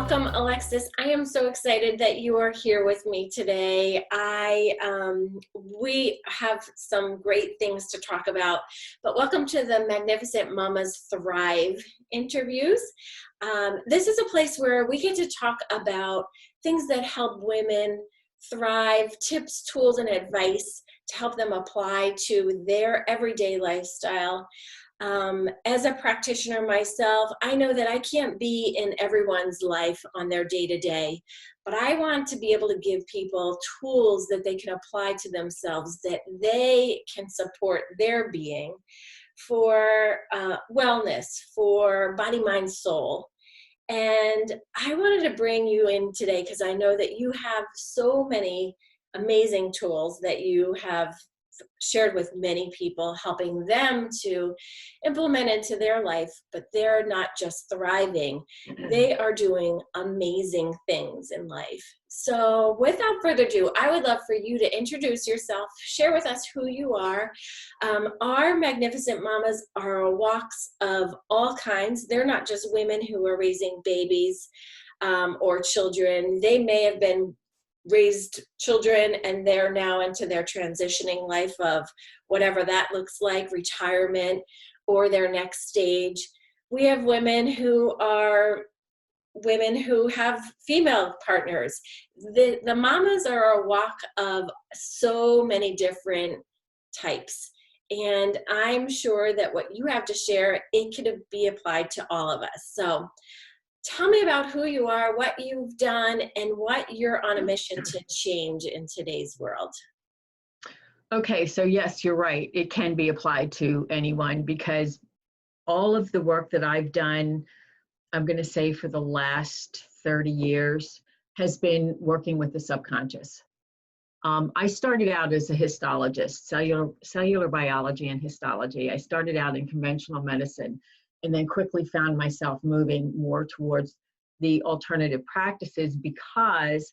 Welcome, Alexis. I am so excited that you are here with me today. We have some great things to talk about, but welcome to the Magnificent Mamas Thrive interviews. This is a place where we get to talk about things that help women thrive, tips, tools, and advice to help them apply to their everyday lifestyle. As a practitioner myself, I know that I can't be in everyone's life on their day-to-day, but I want to be able to give people tools that they can apply to themselves, that they can support their being for wellness, for body, mind, soul. And I wanted to bring you in today because I know that you have so many amazing tools that you have shared with many people, helping them to implement into their life, but they're not just thriving, they are doing amazing things in life. So without further ado, I would love for you to introduce yourself, share with us who you are. Our Magnificent Mamas are walks of all kinds. They're not just women who are raising babies or children. They may have been raised children and they're now into their transitioning life of whatever that looks like, retirement or their next stage. We have women who have female partners. The mamas are a walk of so many different types. And I'm sure that what you have to share, it could be applied to all of us. So tell me about who you are, what you've done, and what you're on a mission to change in today's world. Okay, so yes, you're right. It can be applied to anyone because all of the work that I've done, I'm going to say for the last 30 years, has been working with the subconscious. I started out as a histologist, cellular biology and histology. I started out in conventional medicine, and then quickly found myself moving more towards the alternative practices because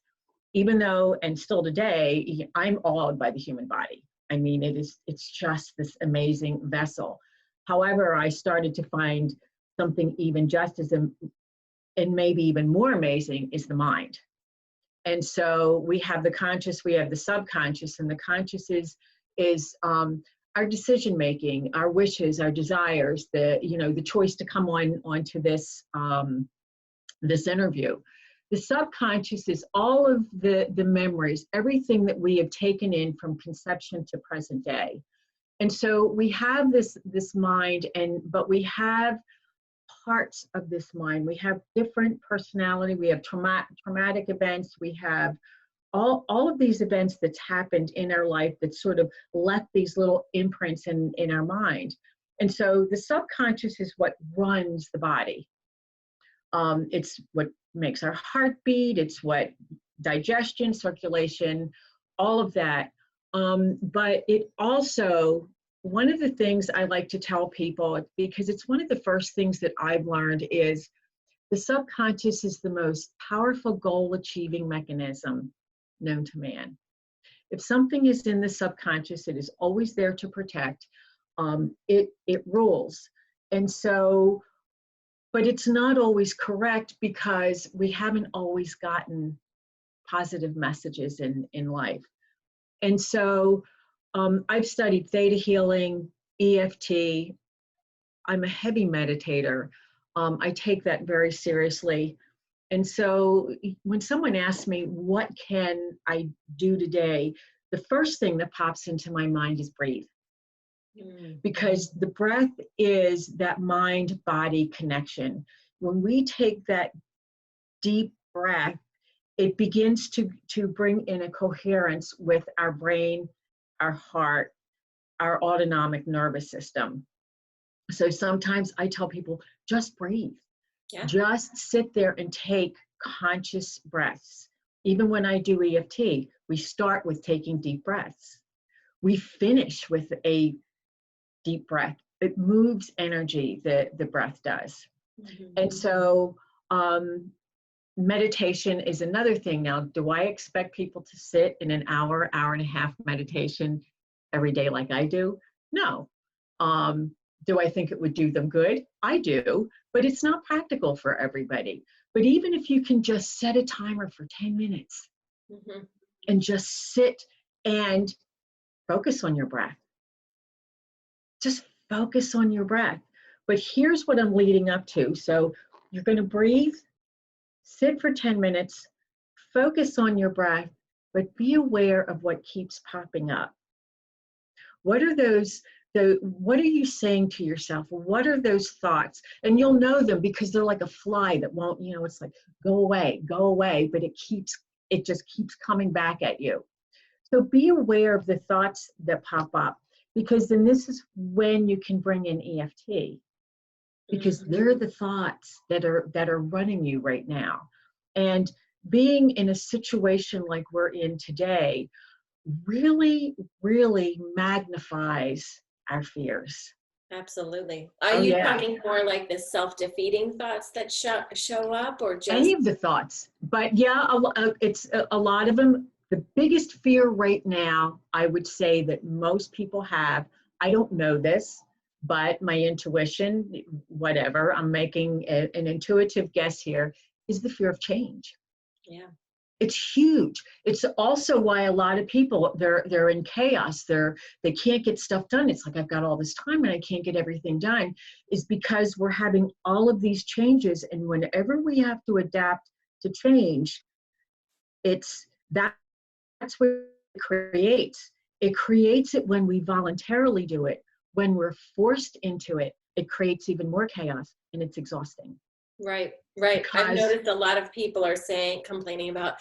even though, and still today, I'm awed by the human body. I mean, it's just this amazing vessel. However, I started to find something even just as, and maybe even more amazing is the mind. And so we have the conscious, we have the subconscious, and the conscious is our decision making, our wishes, our desires, the choice to come onto this this interview. The subconscious is all of the memories, everything that we have taken in from conception to present day. And so we have this mind, but we have parts of this mind. We have different personality. We have traumatic events. We have all of these events that's happened in our life that sort of left these little imprints in our mind. And so the subconscious is what runs the body. It's what makes our heart beat. It's what digestion, circulation, all of that. But it also, one of the things I like to tell people, because it's one of the first things that I've learned, is the subconscious is the most powerful goal-achieving mechanism known to man. If something is in the subconscious, it is always there to protect. It rules. And so, but it's not always correct because we haven't always gotten positive messages in life. And so I've studied theta healing, EFT. I'm a heavy meditator. I take that very seriously. And so when someone asks me, what can I do today? The first thing that pops into my mind is breathe. Because the breath is that mind-body connection. When we take that deep breath, it begins to bring in a coherence with our brain, our heart, our autonomic nervous system. So sometimes I tell people, just breathe. Yeah. Just sit there and take conscious breaths. Even when I do EFT, we start with taking deep breaths. We finish with a deep breath. It moves energy, the breath does. Mm-hmm. And so meditation is another thing. Now, do I expect people to sit in an hour and a half meditation every day like I do? No. Do I think it would do them good? I do, but it's not practical for everybody. But even if you can just set a timer for 10 minutes and just sit and focus on your breath. Just focus on your breath. But here's what I'm leading up to. So you're going to breathe, sit for 10 minutes, focus on your breath, but be aware of what keeps popping up. What are those, what are you saying to yourself? What are those thoughts? And you'll know them because they're like a fly that won't, you know, it's like, go away, but it just keeps coming back at you. So be aware of the thoughts that pop up, because then this is when you can bring in EFT, because they're the thoughts that are running you right now. And being in a situation like we're in today really, really magnifies our fears. Absolutely. Are you talking more like the self-defeating thoughts that show up, or just any of the thoughts? But yeah, it's a lot of them. The biggest fear right now, I would say, that most people have, I don't know this, but my intuition, whatever, I'm making an intuitive guess here, is the fear of change. Yeah. It's huge. It's also why a lot of people, they're in chaos. They can't get stuff done. It's like, I've got all this time and I can't get everything done, is because we're having all of these changes. And whenever we have to adapt to change, that's what it creates. It creates it when we voluntarily do it. When we're forced into it, it creates even more chaos, and it's exhausting. Right. I've noticed a lot of people are complaining about,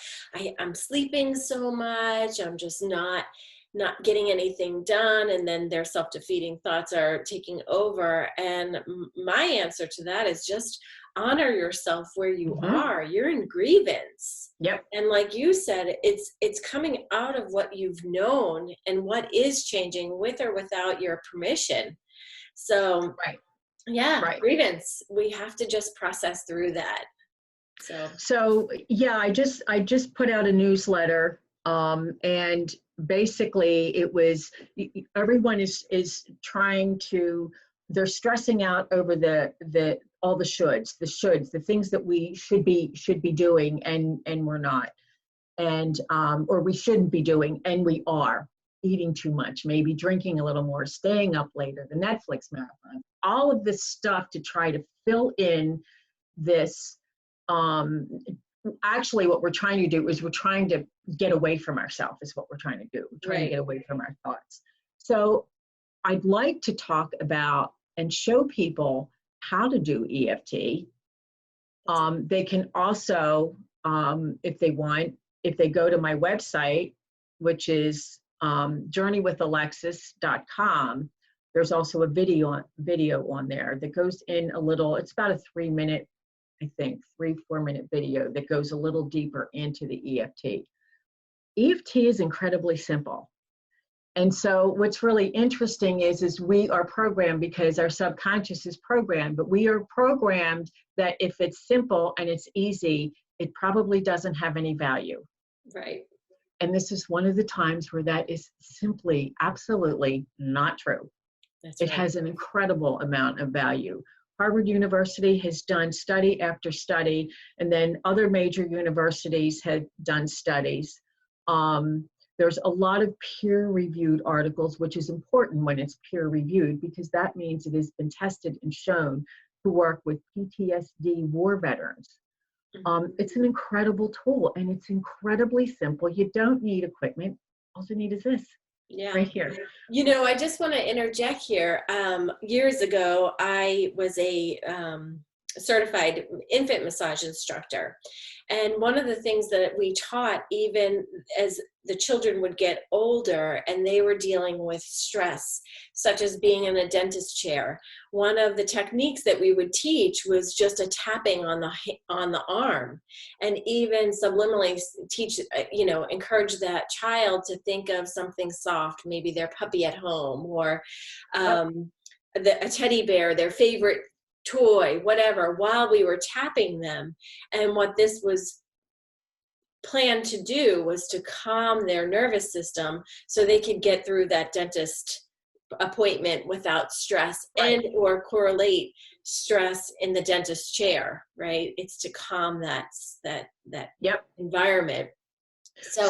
I'm sleeping so much, I'm just not getting anything done, and then their self-defeating thoughts are taking over. And my answer to that is just honor yourself where you are. You're in grievance. Yep. And like you said, it's coming out of what you've known and what is changing with or without your permission. So grievance, we have to just process through that. So yeah, I just put out a newsletter, and basically it was, everyone is trying to, they're stressing out over all the shoulds, the things that we should be doing and we're not, and or we shouldn't be doing and we are. Eating too much, maybe drinking a little more, staying up later, the Netflix marathon, all of this stuff to try to fill in this. Actually, what we're trying to do is we're trying to get away from ourselves, is what we're trying to do. We're trying to get away from our thoughts. So I'd like to talk about and show people how to do EFT. They can also, if they want, if they go to my website, which is journeywithalexis.com, there's also a video on there that goes in a little, it's about a 3-minute, I think, 3-4-minute video that goes a little deeper into the EFT. EFT is incredibly simple. And so what's really interesting is we are programmed, because our subconscious is programmed, but we are programmed that if it's simple and it's easy, it probably doesn't have any value. Right. And this is one of the times where that is simply, absolutely not true. It has an incredible amount of value. Harvard University has done study after study, and then other major universities have done studies. There's a lot of peer-reviewed articles, which is important when it's peer-reviewed, because that means it has been tested and shown to work with PTSD war veterans. It's an incredible tool, and it's incredibly simple. You don't need equipment. All you need is this. Yeah. Right here. You know, I just want to interject here. Years ago, I was a certified infant massage instructor. And one of the things that we taught, even as the children would get older and they were dealing with stress, such as being in a dentist chair, one of the techniques that we would teach was just a tapping on the arm, and even subliminally teach, encourage that child to think of something soft, maybe their puppy at home, or a teddy bear, their favorite toy, whatever, while we were tapping them. And what this was planned to do was to calm their nervous system so they could get through that dentist appointment without stress, Right. and or correlate stress in the dentist chair, right? It's to calm that Yep. environment. So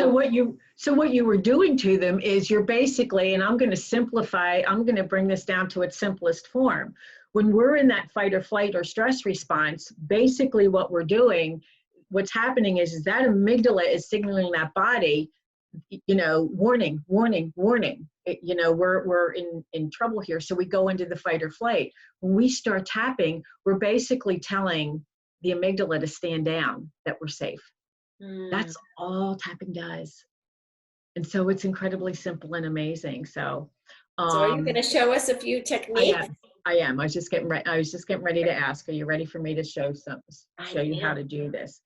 So what you were doing to them is you're basically, and I'm going to simplify, I'm going to bring this down to its simplest form. When we're in that fight or flight or stress response, basically what we're doing, what's happening is that amygdala is signaling that body, warning, warning, warning. We're in trouble here. So we go into the fight or flight. When we start tapping, we're basically telling the amygdala to stand down, that we're safe. That's all tapping does. And so it's incredibly simple and amazing. So are you going to show us a few techniques? I am. I was just getting ready to ask, are you ready for me to show you how to do this?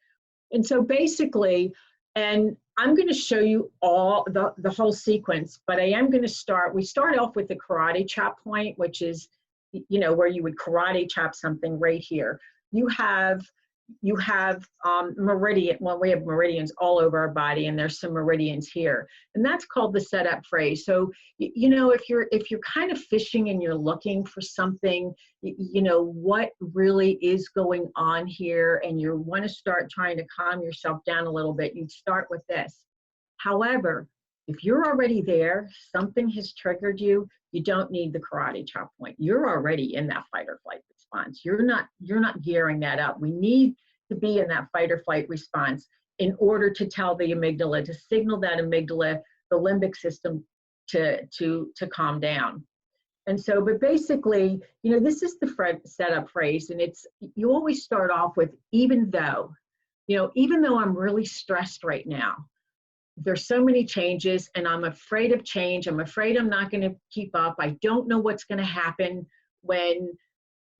And so basically, and I'm going to show you all the whole sequence, but I am going to we start off with the karate chop point, which is, where you would karate chop something right here. You have meridian. Well, we have meridians all over our body, and there's some meridians here, and that's called the setup phrase. So, if you're kind of fishing and you're looking for something, what really is going on here, and you want to start trying to calm yourself down a little bit, you'd start with this. However, if you're already there, something has triggered you, you don't need the karate chop point. You're already in that fight or flight response. You're not gearing that up. We need to be in that fight or flight response in order to tell the amygdala, to signal that amygdala, the limbic system, to calm down. And so, but basically, this is the setup phrase, and you always start off with, even though I'm really stressed right now, there's so many changes and I'm afraid of change. I'm afraid I'm not going to keep up. I don't know what's going to happen when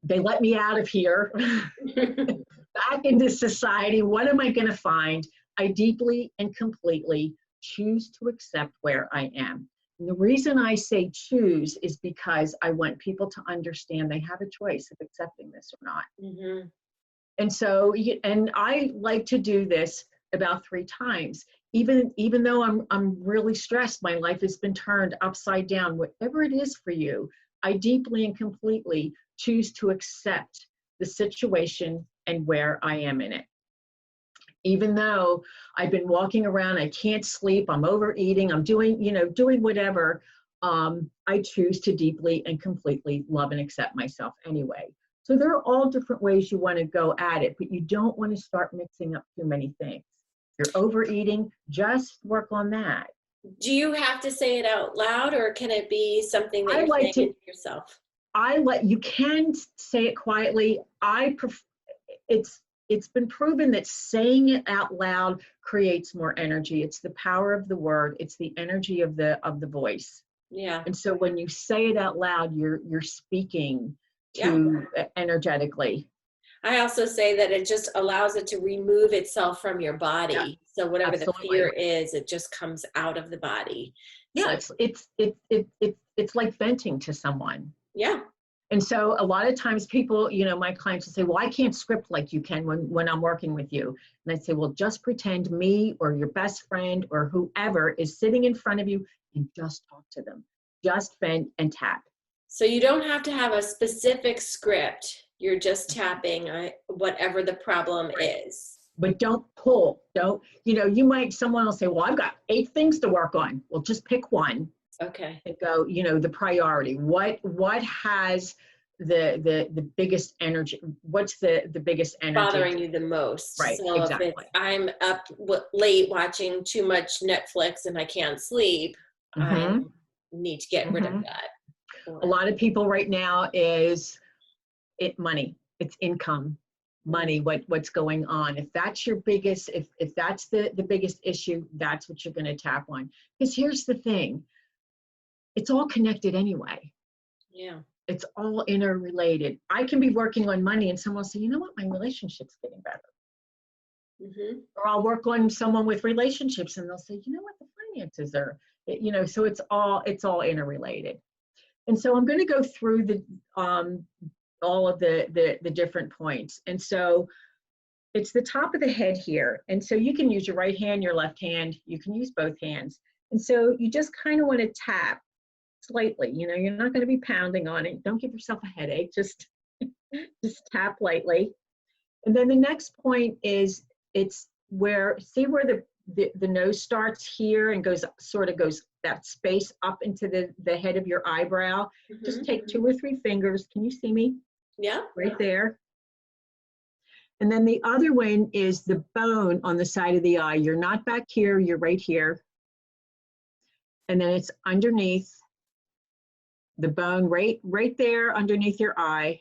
they let me out of here, back into society. What am I going to find? I deeply and completely choose to accept where I am. And the reason I say choose is because I want people to understand they have a choice of accepting this or not. Mm-hmm. And so, and I like to do this about 3 times. Even though I'm really stressed, my life has been turned upside down, whatever it is for you, I deeply and completely choose to accept the situation and where I am in it. Even though I've been walking around, I can't sleep, I'm overeating, I'm doing whatever, I choose to deeply and completely love and accept myself anyway. So there are all different ways you want to go at it, but you don't want to start mixing up too many things. You're overeating, just work on that. Do you have to say it out loud, or can it be something that you're saying to yourself? You can say it quietly. It's been proven that saying it out loud creates more energy. It's the power of the word. It's the energy of the voice. Yeah. And so when you say it out loud, you're speaking to energetically. I also say that it just allows it to remove itself from your body. Yeah, so whatever absolutely. The fear is, it just comes out of the body. Yeah, so it's like venting to someone. Yeah. And so a lot of times people, my clients will say, well, I can't script like you can when I'm working with you. And I say, well, just pretend me or your best friend or whoever is sitting in front of you and just talk to them. Just vent and tap. So you don't have to have a specific script. You're just tapping whatever the problem is. But don't pull. Someone will say, well, I've got 8 things to work on. Well, just pick one. Okay. And go, the priority. What has the biggest energy? What's the biggest energy? Bothering you the most. Right, so exactly. If I'm up late watching too much Netflix and I can't sleep, I need to get rid of that. A lot of people right now is money. It's income, money, what's going on. If that's your biggest, if that's the biggest issue, that's what you're going to tap on. Because here's the thing. It's all connected anyway. Yeah. It's all interrelated. I can be working on money and someone will say, you know what, my relationship's getting better. Mm-hmm. Or I'll work on someone with relationships and they'll say, you know what, the finances are, so it's all interrelated. And so I'm going to go through all of the different points. And so it's the top of the head here. And so you can use your right hand, your left hand, you can use both hands. And so you just kind of want to tap lightly. You know, you're not going to be pounding on it. Don't give yourself a headache. Just tap lightly. And then the next point is it's see where the nose starts here and goes that space up into the head of your eyebrow. Just take 2 or 3 fingers. Can you see me? Yeah. Right there. And then the other one is the bone on the side of the eye. You're not back here, you're right here. And then it's underneath the bone, right there underneath your eye.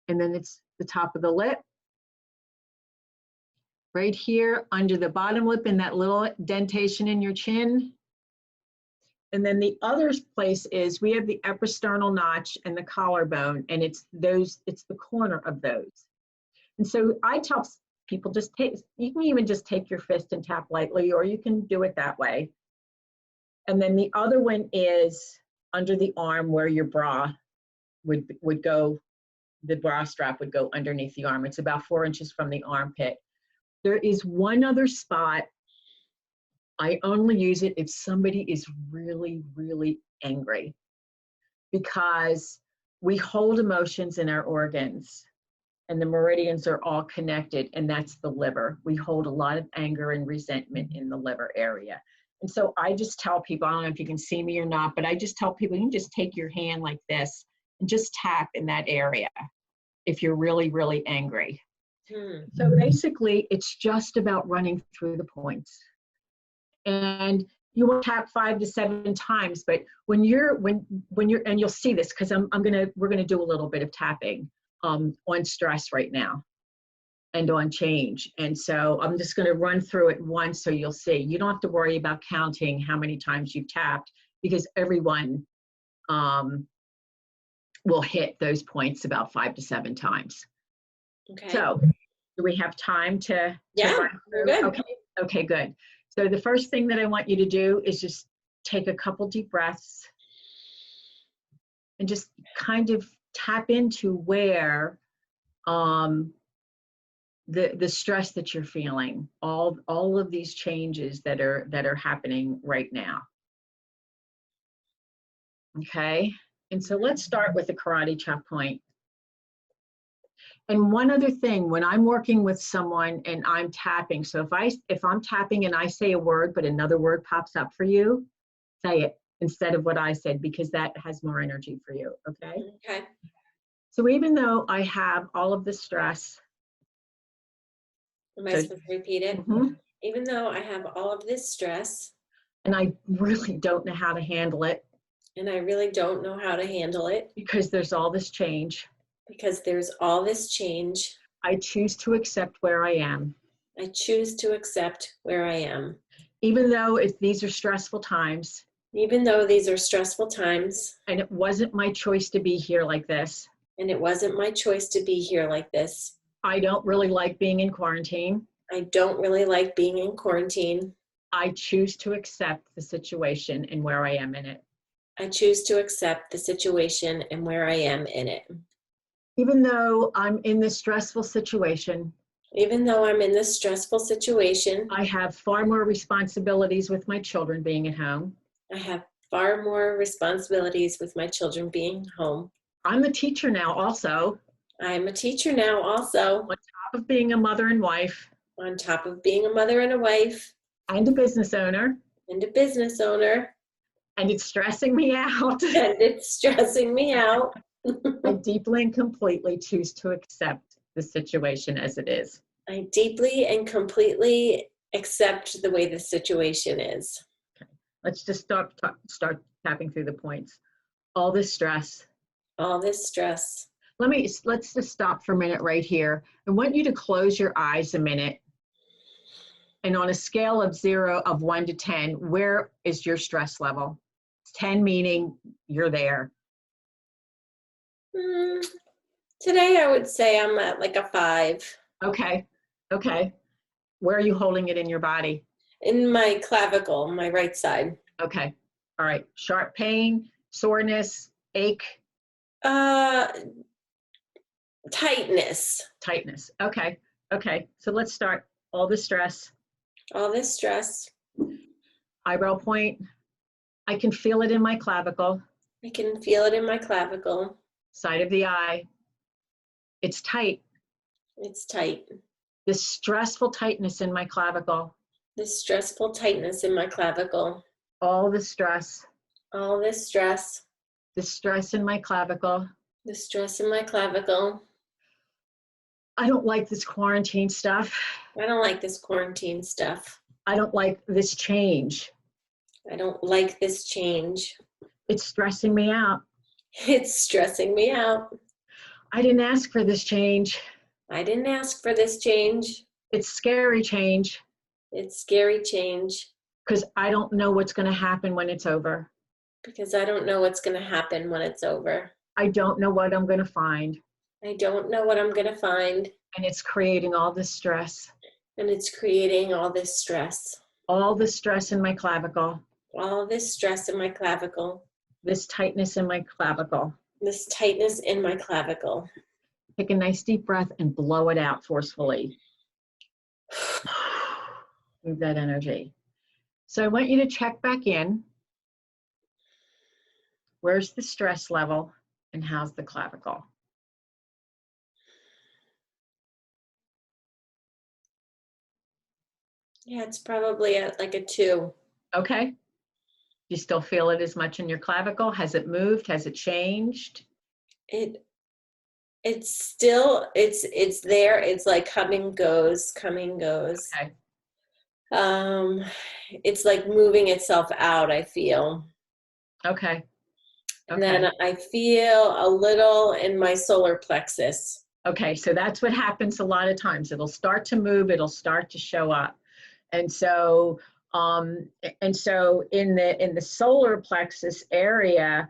And then it's the top of the lip. Right here under the bottom lip in that little dentation in your chin. And then the other place is we have the episternal notch and the collarbone, and it's the corner of those. And so I tell people you can even just take your fist and tap lightly, or you can do it that way. And then the other one is under the arm where your bra would go, the bra strap would go underneath the arm. It's about 4 inches from the armpit. There is one other spot. I only use it if somebody is really, really angry, because we hold emotions in our organs and the meridians are all connected, and that's the liver. We hold a lot of anger and resentment in the liver area. And so I just tell people, I don't know if you can see me or not, but I just tell people, you can just take your hand like this and just tap in that area if you're really, really angry. So basically, it's just about running through the points. And you will tap 5 to 7 times, but when you're and you'll see this because we're gonna do a little bit of tapping on stress right now and on change. And so I'm just gonna run through it once so you'll see. You don't have to worry about counting how many times you've tapped, because everyone will hit those points about 5 to 7 times. Okay. So do we have time to run through? Good. Okay, good. So the first thing that I want you to do is just take a couple deep breaths and just kind of tap into where the stress that you're feeling, all of these changes that are happening right now. Okay, and so let's start with the karate chop point. And one other thing, when I'm working with someone and I'm tapping, so if I'm tapping and I say a word, but another word pops up for you, say it instead of what I said, because that has more energy for you, okay? Okay. So even though I have all of the stress. Am I supposed to repeat it? Even though I have all of this stress. And I really don't know how to handle it. And I really don't know how to handle it. Because there's all this change. Because there's all this change. I choose to accept where I am. I choose to accept where I am. Even though these are stressful times. Even though these are stressful times. And it wasn't my choice to be here like this. And it wasn't my choice to be here like this. I don't really like being in quarantine. I don't really like being in quarantine. I choose to accept the situation and where I am in it. I choose to accept the situation and where I am in it. Even though I'm in this stressful situation. Even though I'm in this stressful situation. I have far more responsibilities with my children being at home. I have far more responsibilities with my children being home. I'm a teacher now also. I'm a teacher now also. On top of being a mother and wife. On top of being a mother and a wife. And a business owner. And a business owner. And it's stressing me out. And it's stressing me out. I deeply and completely choose to accept the situation as it is. I deeply and completely accept the way the situation is. Okay. Let's just start tapping through the points. All this stress. All this stress. Let's just stop for a minute right here. I want you to close your eyes a minute. And on a scale of 1 to 10, where is your stress level? 10 meaning you're there. Today I would say I'm at like a 5. Okay. Where are you holding it in your body? In my clavicle, my right side. Okay. All right. Sharp pain, soreness, ache? Tightness. Tightness. Okay. So let's start. All the stress. All this stress. Eyebrow point. I can feel it in my clavicle. I can feel it in my clavicle. Side of the eye. It's tight. It's tight. This stressful tightness in my clavicle. This stressful tightness in my clavicle. All the stress. All this stress. The stress in my clavicle. The stress in my clavicle. I don't like this quarantine stuff. I don't like this quarantine stuff. I don't like this change. I don't like this change. It's stressing me out. It's stressing me out. I didn't ask for this change. I didn't ask for this change. It's scary change. It's scary change. Because I don't know what's going to happen when it's over. Because I don't know what's going to happen when it's over. I don't know what I'm going to find. I don't know what I'm going to find. And it's creating all this stress. And it's creating all this stress. All the stress in my clavicle. All this stress in my clavicle. This tightness in my clavicle. This tightness in my clavicle. Take a nice deep breath and blow it out forcefully. Move that energy. So I want you to check back in. Where's the stress level and how's the clavicle? Yeah, it's probably at like a 2. Okay. You still feel it as much in your clavicle? Has it moved? Has it changed? It's still, it's there. It's like coming, goes. Okay. It's like moving itself out, I feel. Okay. And then I feel a little in my solar plexus. Okay, so that's what happens a lot of times. It'll start to move, it'll start to show up. And so in the solar plexus area,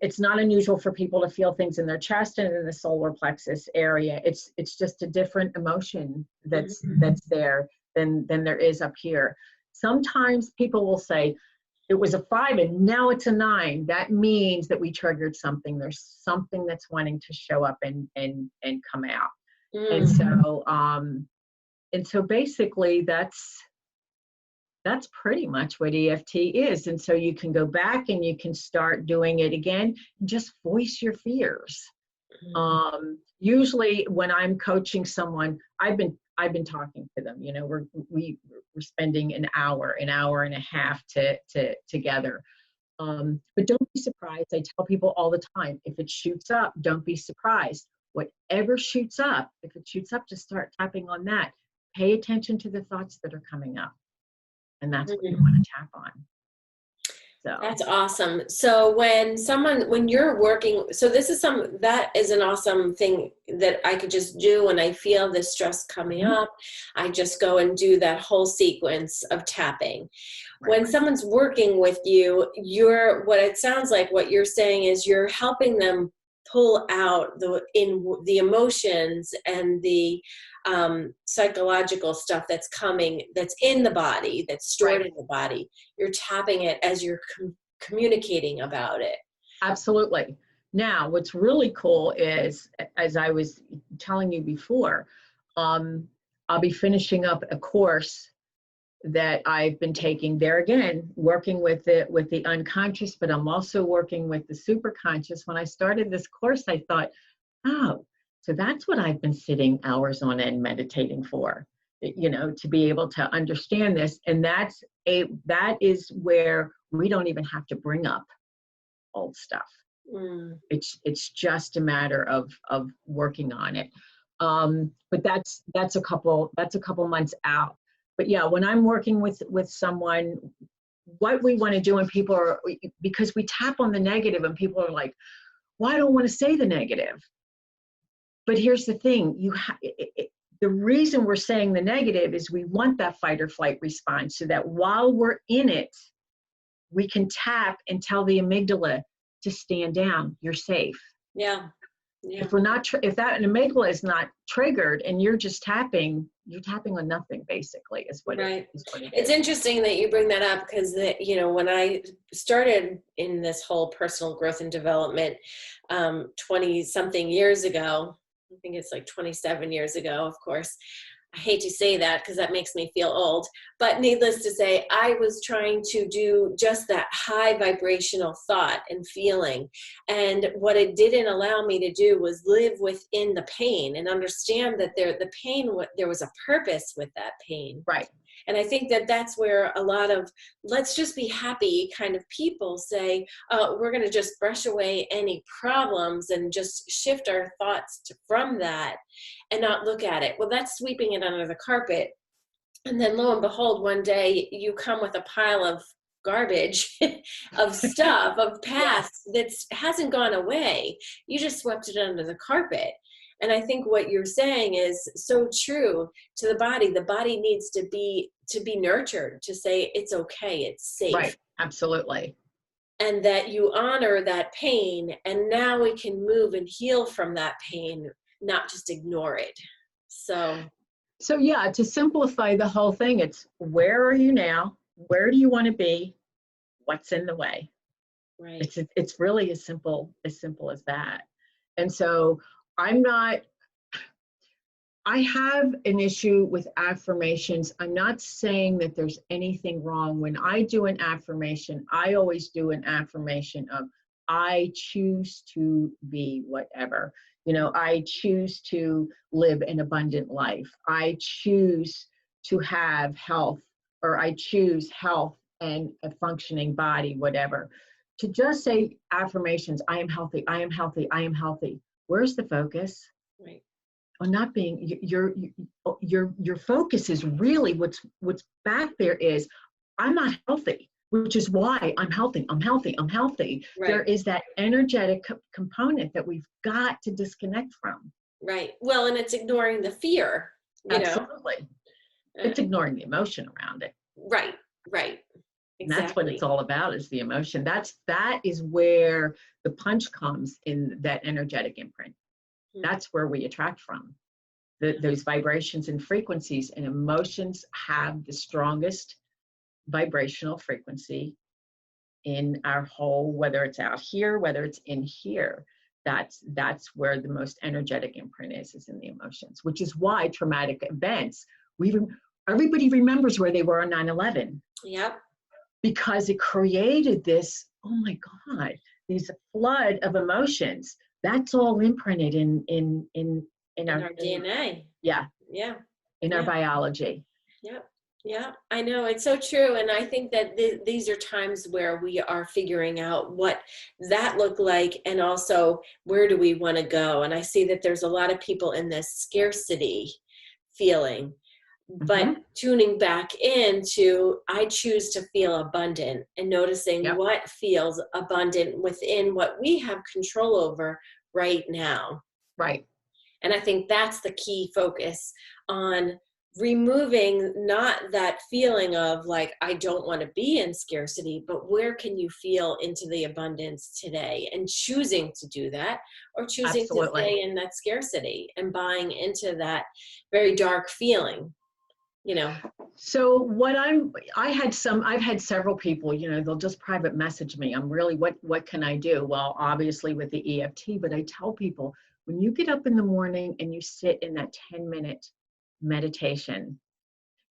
it's not unusual for people to feel things in their chest and in the solar plexus area. It's just a different emotion that's there than there is up here. Sometimes people will say, it was a 5 and now it's a 9. That means that we triggered something. There's something that's wanting to show up and come out. And so basically that's pretty much what EFT is. And so you can go back and you can start doing it again. Just voice your fears. Usually when I'm coaching someone, I've been talking to them. You know, we're spending an hour and a half together. But don't be surprised. I tell people all the time, if it shoots up, don't be surprised. Whatever shoots up, if it shoots up, just start tapping on that. Pay attention to the thoughts that are coming up. And that's what you want to tap on. So that's awesome. So when you're working, so that is an awesome thing that I could just do when I feel the stress coming up. I just go and do that whole sequence of tapping. Right. When someone's working with you, what it sounds like what you're saying is you're helping them pull out the emotions and the psychological stuff that's coming, that's in the body, that's stored in the body. You're tapping it as you're communicating about it. Absolutely. Now, what's really cool is, as I was telling you before, I'll be finishing up a course that I've been taking there again, working with the unconscious, but I'm also working with the superconscious. When I started this course, I thought, oh, so that's what I've been sitting hours on end meditating for, you know, to be able to understand this. And that is where we don't even have to bring up old stuff. It's just a matter of working on it. But that's a couple months out. But yeah, when I'm working with someone, what we want to do, and people are, because we tap on the negative and people are like, well, I don't want to say the negative. But here's the thing, the reason we're saying the negative is we want that fight or flight response, so that while we're in it, we can tap and tell the amygdala to stand down, you're safe. Yeah. If we're not, if that amygdala is not triggered and you're just tapping, you're tapping on nothing, basically, is what it is. It's interesting that you bring that up, because when I started in this whole personal growth and development 20 something years ago, I think it's like 27 years ago, of course, I hate to say that because that makes me feel old, but needless to say, I was trying to do just that high vibrational thought and feeling. And what it didn't allow me to do was live within the pain and understand that the pain, there was a purpose with that pain. Right. And I think that that's where a lot of let's just be happy kind of people say, we're going to just brush away any problems and just shift our thoughts from that and not look at it. Well, that's sweeping it under the carpet. And then lo and behold, one day you come with a pile of garbage of stuff, of past that hasn't gone away. You just swept it under the carpet. And I think what you're saying is so true to the body. The body needs to be nurtured, to say it's okay, it's safe. Right, absolutely. And that you honor that pain, and now we can move and heal from that pain, not just ignore it. So yeah, to simplify the whole thing, it's where are you now? Where do you want to be? What's in the way? Right. It's really as simple as that. And so I have an issue with affirmations. I'm not saying that there's anything wrong. When I do an affirmation, I always do an affirmation of, I choose to be whatever. I choose to live an abundant life. I choose to have health, or I choose health and a functioning body, whatever. To just say affirmations, I am healthy, I am healthy, I am healthy. Where's the focus? Right. On not being your focus is really what's back there is, I'm not healthy, which is why I'm healthy. Right. There is that energetic component that we've got to disconnect from. Right. Well, and it's ignoring the fear. Absolutely. It's ignoring the emotion around it. Right. Exactly. And that's what it's all about, is the emotion. That is where the punch comes in, that energetic imprint. That's where we attract from. Those vibrations and frequencies, and emotions have the strongest vibrational frequency in our whole, whether it's out here, whether it's in here. That's where the most energetic imprint is in the emotions, which is why traumatic events, everybody remembers where they were on 9/11. Yep. Because it created this, oh my God, these flood of emotions. That's all imprinted in our DNA. Yeah. In our biology. Yeah, I know, it's so true. And I think that these are times where we are figuring out what that looked like, and also where do we want to go. And I see that there's a lot of people in this scarcity feeling, but tuning back into, I choose to feel abundant, and noticing what feels abundant within what we have control over right now. Right. And I think that's the key focus, on removing not that feeling of like, I don't want to be in scarcity, but where can you feel into the abundance today, and choosing to do that, or choosing to stay in that scarcity and buying into that very dark feeling. So I've had several people, they'll just private message me. I'm really, what can I do? Well, obviously with the EFT, but I tell people, when you get up in the morning and you sit in that 10-minute meditation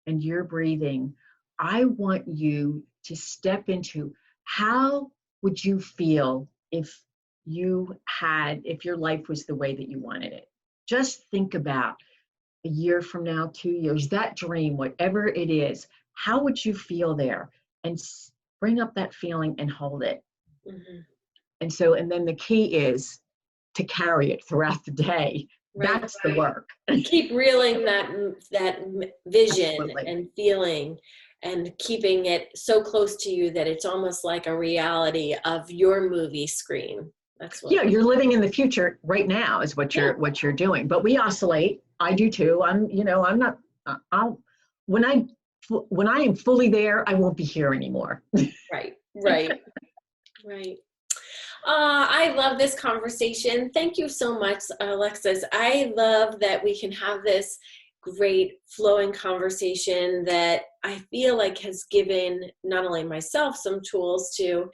and you're breathing, I want you to step into, how would you feel if your life was the way that you wanted it? Just think about a year from now, 2 years, that dream, whatever it is, how would you feel there? And bring up that feeling and hold it. And then the key is to carry it throughout the day. Right. That's the work. Keep reeling that vision and feeling, and keeping it so close to you that it's almost like a reality of your movie screen. That's what. Yeah, you're living in the future right now is what you're doing. But we oscillate. I do too. I'm not. When I am fully there, I won't be here anymore. Right. I love this conversation. Thank you so much, Alexis. I love that we can have this great flowing conversation that I feel like has given not only myself some tools to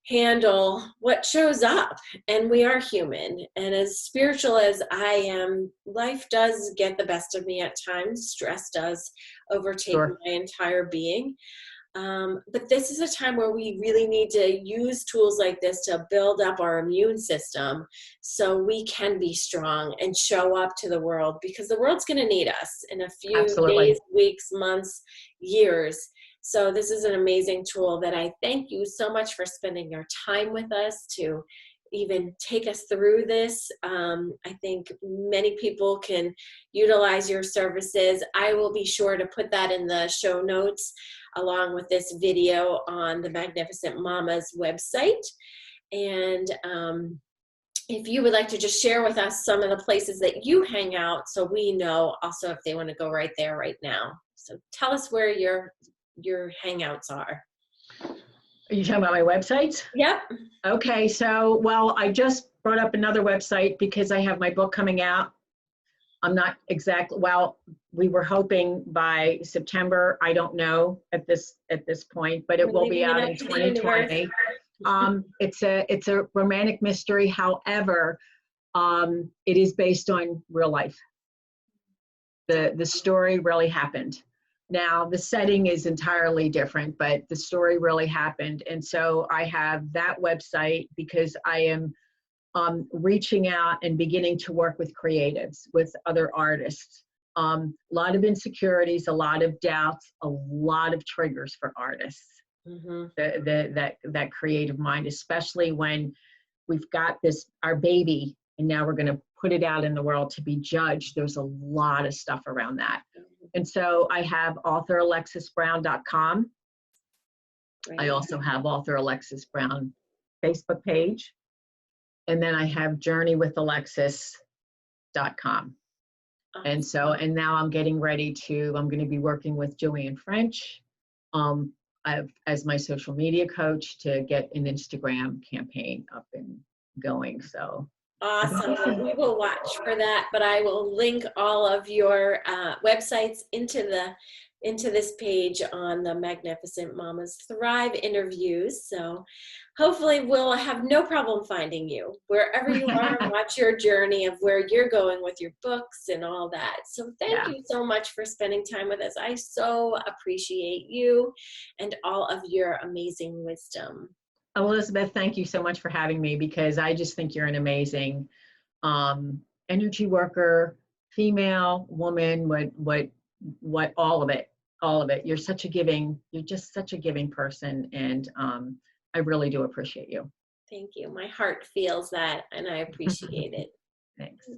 handle what shows up, and we are human. And as spiritual as I am, life does get the best of me at times. Stress does overtake Sure. my entire being. But this is a time where we really need to use tools like this to build up our immune system so we can be strong and show up to the world, because the world's going to need us in a few Absolutely. days, weeks, months, years. So this is an amazing tool that I thank you so much for spending your time with us to even take us through this. I think many people can utilize your services. I will be sure to put that in the show notes along with this video on the Magnificent Mama's website. And if you would like to just share with us some of the places that you hang out, so we know also if they want to go right there right now. So tell us where your hangouts are. Are you talking about my websites? Yep. Okay, so, well, I just brought up another website because I have my book coming out. I'm not exactly, well, we were hoping by September. I don't know at this point, but it will be out in 2020. It's a romantic mystery. However, it is based on real life. The story really happened. Now, the setting is entirely different, but the story really happened. And so I have that website because I am reaching out and beginning to work with creatives, with other artists. A lot of insecurities, a lot of doubts, a lot of triggers for artists. Mm-hmm. That creative mind, especially when we've got our baby, and now we're going to put it out in the world to be judged. There's a lot of stuff around that. And so I have authoralexisbrown.com. Right. I also have author Alexis Brown Facebook page. And then I have journeywithalexis.com. And so, and now I'm getting ready I'm going to be working with Joanne French as my social media coach to get an Instagram campaign up and going. So awesome. We will watch for that, but I will link all of your websites into this page on the Magnificent Mamas Thrive interviews. So hopefully we'll have no problem finding you wherever you are. Watch your journey of where you're going with your books and all that. So thank you so much for spending time with us. I so appreciate you and all of your amazing wisdom. Elizabeth, thank you so much for having me, because I just think you're an amazing energy worker, female, woman, what all of it. You're just such a giving person, and I really do appreciate you. Thank you. My heart feels that, and I appreciate it. Thanks.